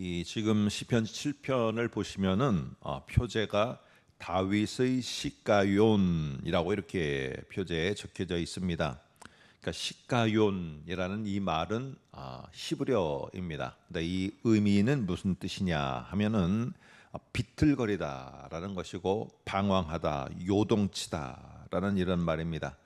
이 지금 시편 7편을 보시면은 표제가 다윗의 시가욘이라고 이렇게 표제에 적혀져 있습니다. 그러니까 시가욘이라는 이 말은 히브리어입니다. 근데 이 의미는 무슨 뜻이냐 하면은 비틀거리다라는 것이고 방황하다, 요동치다라는 이런 말입니다.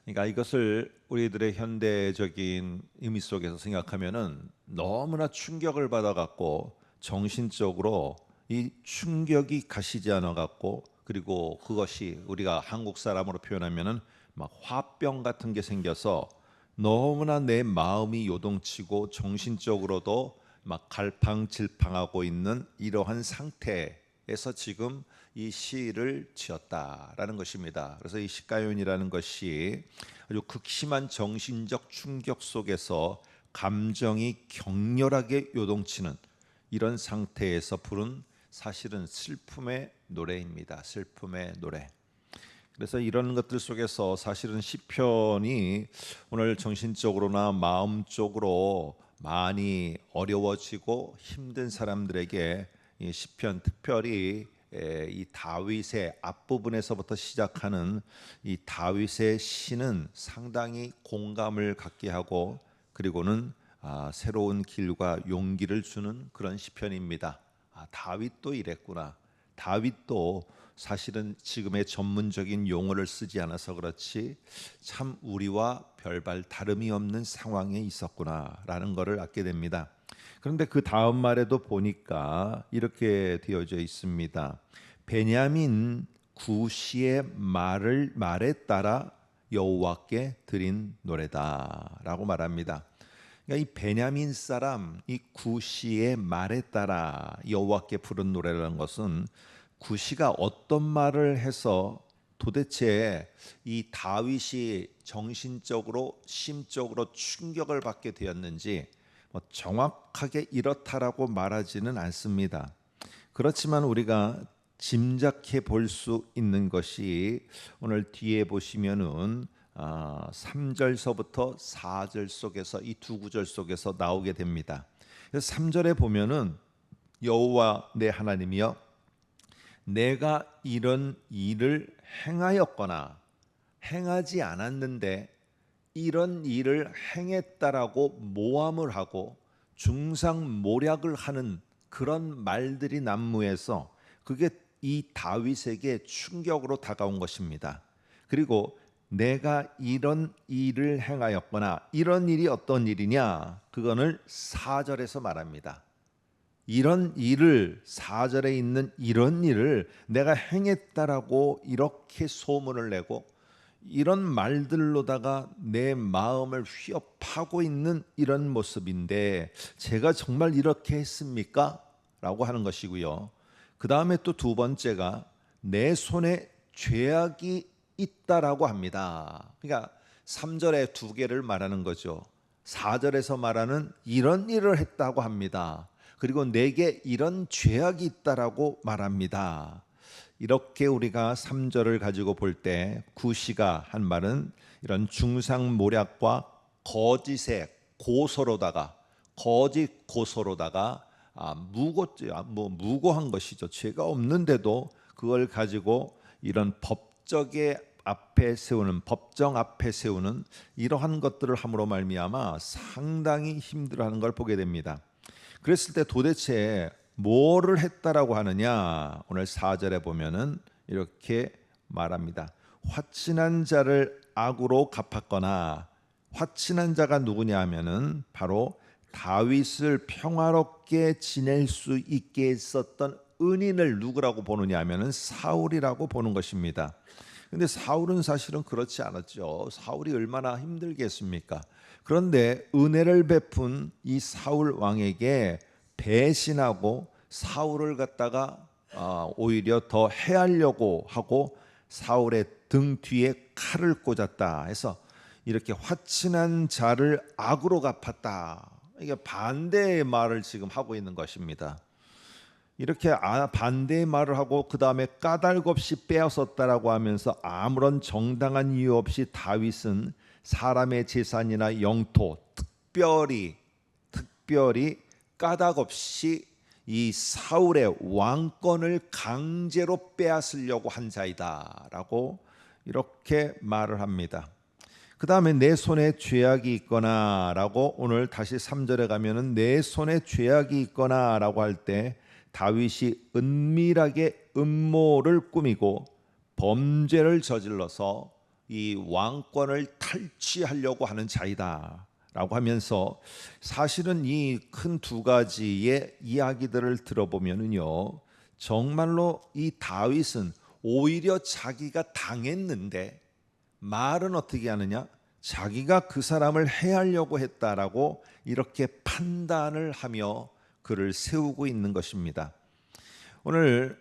그러니까 이것을 우리들의 현대적인 의미 속에서 생각하면은 너무나 충격을 받아갖고 정신적으로 이 충격이 가시지 않아갖고 그리고 그것이 우리가 한국 사람으로 표현하면은 막 화병 같은 게 생겨서 너무나 내 마음이 요동치고 정신적으로도 막 갈팡질팡하고 있는 이러한 상태에서 지금 이 시를 지었다라는 것입니다. 그래서 이 시가연이라는 것이 아주 극심한 정신적 충격 속에서 감정이 격렬하게 요동치는 이런 상태에서 부른 사실은 슬픔의 노래입니다. 슬픔의 노래. 그래서 이런 것들 속에서 사실은 시편이 오늘 정신적으로나 마음적으로 많이 어려워지고 힘든 사람들에게 이 시편 특별히 이 다윗의 앞부분에서부터 시작하는 이 다윗의 시는 상당히 공감을 갖게 하고 그리고는 새로운 길과 용기를 주는 그런 시편입니다. 다윗도 이랬구나. 다윗도 사실은 지금의 전문적인 용어를 쓰지 않아서 그렇지 참 우리와 별반 다름이 없는 상황에 있었구나라는 것을 알게 됩니다. 그런데 그 다음 말에도 보니까 이렇게 되어져 있습니다. 베냐민 구시의 말에 따라 여호와께 드린 노래다라고 말합니다. 그러니까 이 베냐민 사람 이 구시의 말에 따라 여호와께 부른 노래라는 것은 구시가 어떤 말을 해서 도대체 이 다윗이 정신적으로 심적으로 충격을 받게 되었는지 정확하게 이렇다라고 말하지는 않습니다. 그렇지만 우리가 짐작해 볼 수 있는 것이 오늘 뒤에 보시면은 3절서부터 4절 속에서 이 두 구절 속에서 나오게 됩니다. 그래서 3절에 보면은 여호와 내 하나님이여 내가 이런 일을 행하였거나 행하지 않았는데 이런 일을 행했다라고 모함을 하고 중상모략을 하는 그런 말들이 난무해서 그게 이 다윗에게 충격으로 다가온 것입니다. 그리고 내가 이런 일을 행하였거나 이런 일이 어떤 일이냐 그거를 4절에서 말합니다. 이런 일을 4절에 있는 이런 일을 내가 행했다라고 이렇게 소문을 내고 이런 말들로다가 내 마음을 휘어파고 있는 이런 모습인데 제가 정말 이렇게 했습니까? 라고 하는 것이고요. 그 다음에 또 두 번째가 내 손에 죄악이 있다라고 합니다. 그러니까 3절에 두 개를 말하는 거죠. 4절에서 말하는 이런 일을 했다고 합니다. 그리고 내게 이런 죄악이 있다라고 말합니다. 이렇게 우리가 3절을 가지고 볼 때 구시가 한 말은 이런 중상모략과 거짓의 고소로다가 거짓 고소로다가 무고한 것이죠. 죄가 없는데도 그걸 가지고 이런 법정 앞에 세우는 이러한 것들을 함으로 말미암아 상당히 힘들어하는 걸 보게 됩니다. 그랬을 때 도대체 뭐를 했다라고 하느냐? 오늘 4절에 보면은 이렇게 말합니다. 화친한 자를 악으로 갚았거나 화친한 자가 누구냐 하면은 바로 다윗을 평화롭게 지낼 수 있게 했었던 은인을 누구라고 보느냐 하면은 사울이라고 보는 것입니다. 근데 사울은 사실은 그렇지 않았죠. 사울이 얼마나 힘들겠습니까? 그런데 은혜를 베푼 이 사울 왕에게 배신하고 사울을 갖다가 오히려 더 해하려고 하고 사울의 등 뒤에 칼을 꽂았다 해서 이렇게 화친한 자를 악으로 갚았다. 이게 반대의 말을 지금 하고 있는 것입니다. 이렇게 반대의 말을 하고 그 다음에 까닭 없이 빼앗았다라고 하면서 아무런 정당한 이유 없이 다윗은 사람의 재산이나 영토 특별히 까닭 없이 이 사울의 왕권을 강제로 빼앗으려고 한 자이다라고 이렇게 말을 합니다. 그 다음에 내 손에 죄악이 있거나 라고 오늘 다시 3절에 가면은 내 손에 죄악이 있거나 라고 할 때 다윗이 은밀하게 음모를 꾸미고 범죄를 저질러서 이 왕권을 탈취하려고 하는 자이다 라고 하면서 사실은 이 큰 두 가지의 이야기들을 들어보면은요, 정말로 이 다윗은 오히려 자기가 당했는데 말은 어떻게 하느냐? 자기가 그 사람을 해하려고 했다라고 이렇게 판단을 하며 그를 세우고 있는 것입니다. 오늘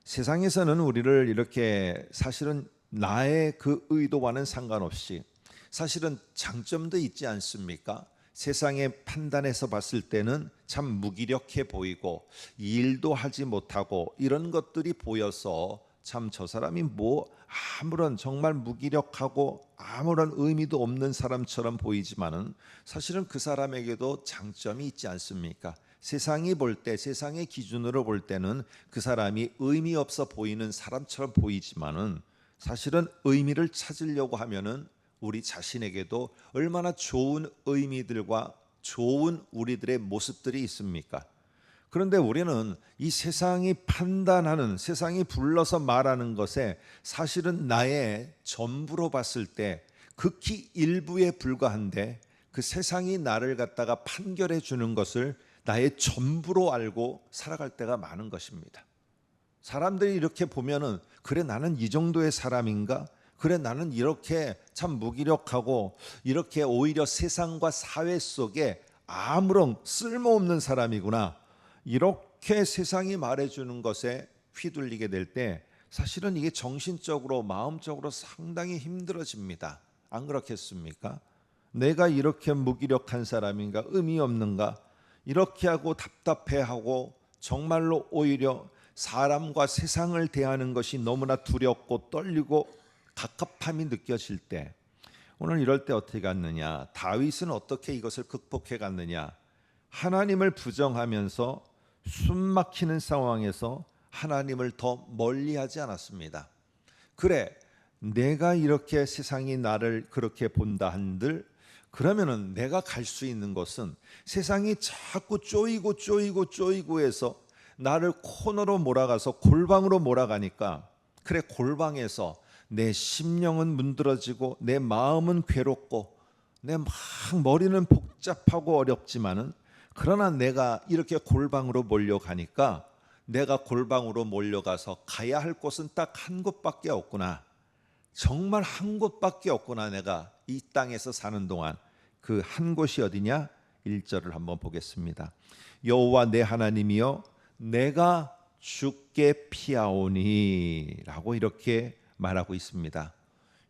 세상에서는 우리를 이렇게 사실은 나의 그 의도와는 상관없이 사실은 장점도 있지 않습니까? 세상의 판단에서 봤을 때는 참 무기력해 보이고 일도 하지 못하고 이런 것들이 보여서 참 저 사람이 뭐 아무런 정말 무기력하고 아무런 의미도 없는 사람처럼 보이지만은 사실은 그 사람에게도 장점이 있지 않습니까? 세상이 볼 때, 세상의 기준으로 볼 때는 그 사람이 의미 없어 보이는 사람처럼 보이지만은 사실은 의미를 찾으려고 하면은 우리 자신에게도 얼마나 좋은 의미들과 좋은 우리들의 모습들이 있습니까? 그런데 우리는 이 세상이 판단하는, 세상이 불러서 말하는 것에 사실은 나의 전부로 봤을 때 극히 일부에 불과한데 그 세상이 나를 갖다가 판결해 주는 것을 나의 전부로 알고 살아갈 때가 많은 것입니다. 사람들이 이렇게 보면은 그래 나는 이 정도의 사람인가? 그래 나는 이렇게 참 무기력하고 이렇게 오히려 세상과 사회 속에 아무런 쓸모없는 사람이구나. 이렇게 세상이 말해주는 것에 휘둘리게 될 때 사실은 이게 정신적으로 마음적으로 상당히 힘들어집니다. 안 그렇겠습니까? 내가 이렇게 무기력한 사람인가? 의미 없는가? 이렇게 하고 답답해하고 정말로 오히려 사람과 세상을 대하는 것이 너무나 두렵고 떨리고 갑갑함이 느껴질 때 오늘 이럴 때 어떻게 갔느냐? 다윗은 어떻게 이것을 극복해 갔느냐? 하나님을 부정하면서 숨막히는 상황에서 하나님을 더 멀리하지 않았습니다. 그래, 내가 이렇게 세상이 나를 그렇게 본다 한들 그러면은 내가 갈 수 있는 것은 세상이 자꾸 쪼이고 해서 나를 코너로 몰아가서 골방으로 몰아가니까 그래 골방에서 내 심령은 문드러지고 내 마음은 괴롭고 내 막 머리는 복잡하고 어렵지만은 그러나 내가 이렇게 골방으로 몰려가니까 내가 골방으로 몰려가서 가야 할 곳은 딱 한 곳밖에 없구나. 정말 한 곳밖에 없구나. 내가 이 땅에서 사는 동안 그 한 곳이 어디냐? 1절을 한번 보겠습니다. 여호와 내 하나님이여 내가 주께 피하오니 라고 이렇게 말하고 있습니다.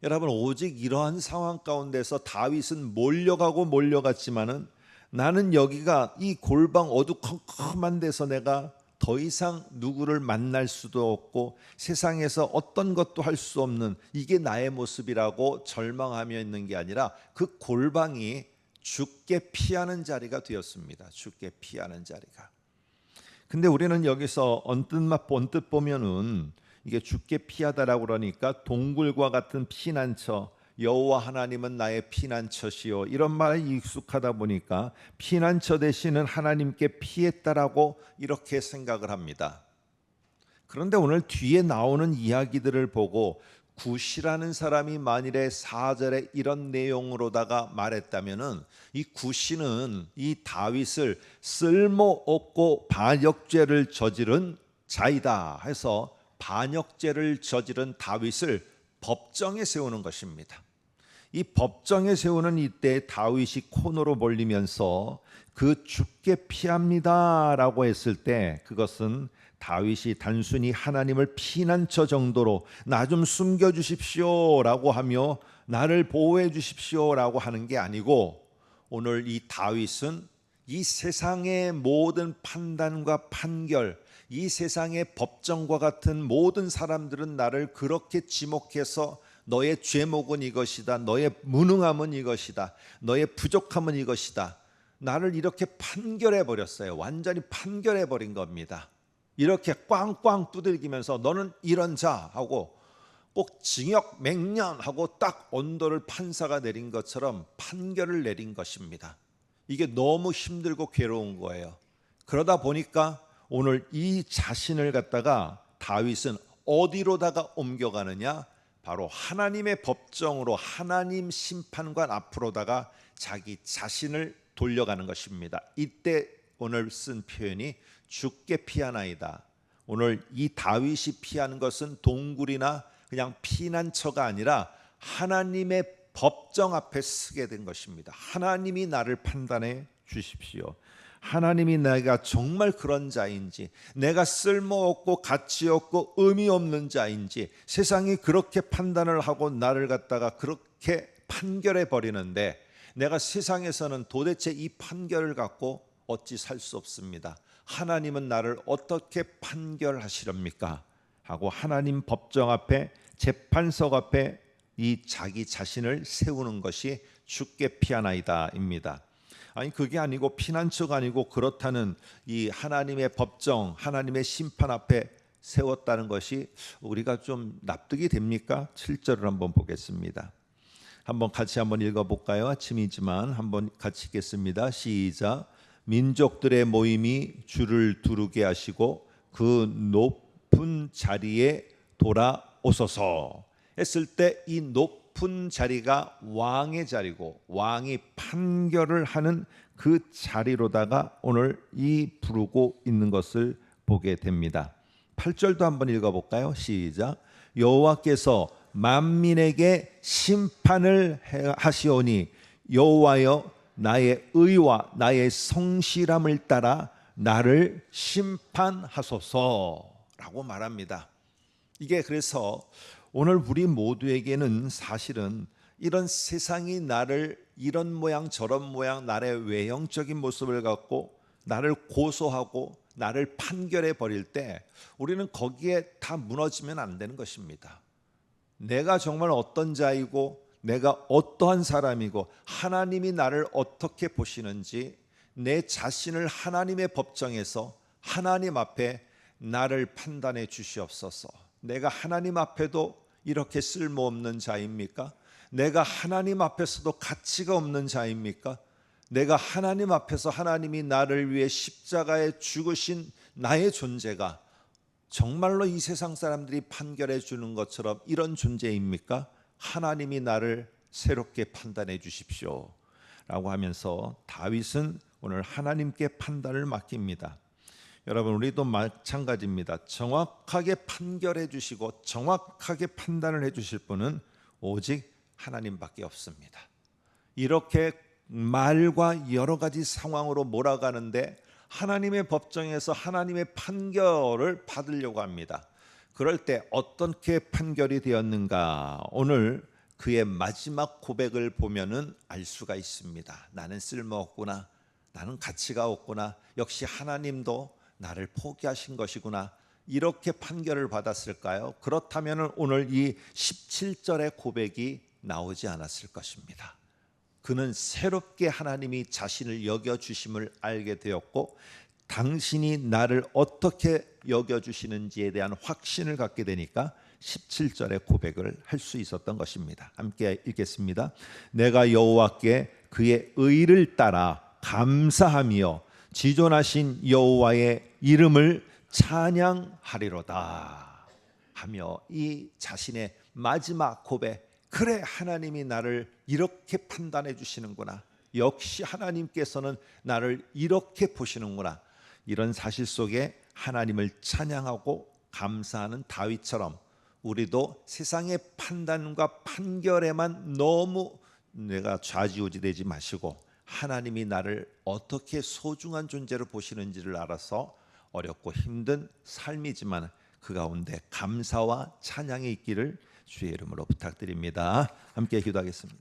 여러분 오직 이러한 상황 가운데서 다윗은 몰려갔지만은 나는 여기가 이 골방 어두컴컴한 데서 내가 더 이상 누구를 만날 수도 없고 세상에서 어떤 것도 할 수 없는 이게 나의 모습이라고 절망하며 있는 게 아니라 그 골방이 주께 피하는 자리가 되었습니다. 주께 피하는 자리가. 근데 우리는 여기서 언뜻 보면은 이게 주께 피하다라고 그러니까 동굴과 같은 피난처, 여호와 하나님은 나의 피난처시요 이런 말에 익숙하다 보니까 피난처 대신은 하나님께 피했다라고 이렇게 생각을 합니다. 그런데 오늘 뒤에 나오는 이야기들을 보고 굿이라는 사람이 만일에 4절에 이런 내용으로다가 말했다면은 이 굿이는 이 다윗을 쓸모없고 반역죄를 저지른 자이다 해서 반역죄를 저지른 다윗을 법정에 세우는 것입니다. 이 법정에 세우는 이때 다윗이 코너로 몰리면서 그 주께 피합니다라고 했을 때 그것은 다윗이 단순히 하나님을 피난처 정도로 나 좀 숨겨주십시오라고 하며 나를 보호해 주십시오라고 하는 게 아니고 오늘 이 다윗은 이 세상의 모든 판단과 판결 이 세상의 법정과 같은 모든 사람들은 나를 그렇게 지목해서 너의 죄목은 이것이다. 너의 무능함은 이것이다. 너의 부족함은 이것이다. 나를 이렇게 판결해 버렸어요. 완전히 판결해 버린 겁니다. 이렇게 꽝꽝 두들기면서 너는 이런 자 하고 꼭 징역 맹년 하고 딱 언도를 판사가 내린 것처럼 판결을 내린 것입니다. 이게 너무 힘들고 괴로운 거예요. 그러다 보니까 오늘 이 자신을 갖다가 다윗은 어디로다가 옮겨가느냐? 바로 하나님의 법정으로 하나님 심판관 앞으로다가 자기 자신을 돌려가는 것입니다. 이때 오늘 쓴 표현이 주께 피하나이다. 오늘 이 다윗이 피하는 것은 동굴이나 그냥 피난처가 아니라 하나님의 법정 앞에 서게 된 것입니다. 하나님이 나를 판단해 주십시오. 하나님이 내가 정말 그런 자인지, 내가 쓸모없고 가치없고 의미 없는 자인지 세상이 그렇게 판단을 하고 나를 갖다가 그렇게 판결해 버리는데 내가 세상에서는 도대체 이 판결을 갖고 어찌 살 수 없습니다. 하나님은 나를 어떻게 판결하시렵니까? 하고 하나님 법정 앞에 재판석 앞에 이 자기 자신을 세우는 것이 주께 피하나이다입니다. 아니 그게 아니고 피난처가 아니고 그렇다는 이 하나님의 법정, 하나님의 심판 앞에 세웠다는 것이 우리가 좀 납득이 됩니까? 7절을 한번 보겠습니다. 한번 같이 한번 읽어볼까요? 아침이지만 한번 같이 읽겠습니다. 시작. 민족들의 모임이 주를 두르게 하시고 그 높은 자리에 돌아오소서 했을 때 이 높은 자리가 왕의 자리고 왕이 판결을 하는 그 자리로다가 오늘 이 부르고 있는 것을 보게 됩니다. 8절도 한번 읽어볼까요? 시작. 여호와께서 만민에게 심판을 하시오니 여호와여 나의 의와 나의 성실함을 따라 나를 심판하소서라고 말합니다. 이게 그래서 오늘 우리 모두에게는 사실은 이런 세상이 나를 이런 모양 저런 모양 나의 외형적인 모습을 갖고 나를 고소하고 나를 판결해 버릴 때 우리는 거기에 다 무너지면 안 되는 것입니다. 내가 정말 어떤 자이고 내가 어떠한 사람이고 하나님이 나를 어떻게 보시는지 내 자신을 하나님의 법정에서 하나님 앞에 나를 판단해 주시옵소서. 내가 하나님 앞에도 이렇게 쓸모없는 자입니까? 내가 하나님 앞에서도 가치가 없는 자입니까? 내가 하나님 앞에서 하나님이 나를 위해 십자가에 죽으신 나의 존재가 정말로 이 세상 사람들이 판결해 주는 것처럼 이런 존재입니까? 하나님이 나를 새롭게 판단해 주십시오 라고 하면서 다윗은 오늘 하나님께 판단을 맡깁니다. 여러분 우리도 마찬가지입니다. 정확하게 판결해 주시고 정확하게 판단을 해 주실 분은 오직 하나님밖에 없습니다. 이렇게 말과 여러 가지 상황으로 몰아가는데 하나님의 법정에서 하나님의 판결을 받으려고 합니다. 그럴 때 어떻게 판결이 되었는가? 오늘 그의 마지막 고백을 보면은 알 수가 있습니다. 나는 쓸모없구나. 나는 가치가 없구나. 역시 하나님도 나를 포기하신 것이구나. 이렇게 판결을 받았을까요? 그렇다면 오늘 이 17절의 고백이 나오지 않았을 것입니다. 그는 새롭게 하나님이 자신을 여겨주심을 알게 되었고 당신이 나를 어떻게 여겨주시는지에 대한 확신을 갖게 되니까 17절의 고백을 할 수 있었던 것입니다. 함께 읽겠습니다. 내가 여호와께 그의 의를 따라 감사하며 지존하신 여호와의 이름을 찬양하리로다 하며 이 자신의 마지막 고백, 그래 하나님이 나를 이렇게 판단해 주시는구나. 역시 하나님께서는 나를 이렇게 보시는구나. 이런 사실 속에 하나님을 찬양하고 감사하는 다윗처럼 우리도 세상의 판단과 판결에만 너무 내가 좌지우지되지 마시고 하나님이 나를 어떻게 소중한 존재로 보시는지를 알아서 어렵고 힘든 삶이지만 그 가운데 감사와 찬양이 있기를 주의 이름으로 부탁드립니다. 함께 기도하겠습니다.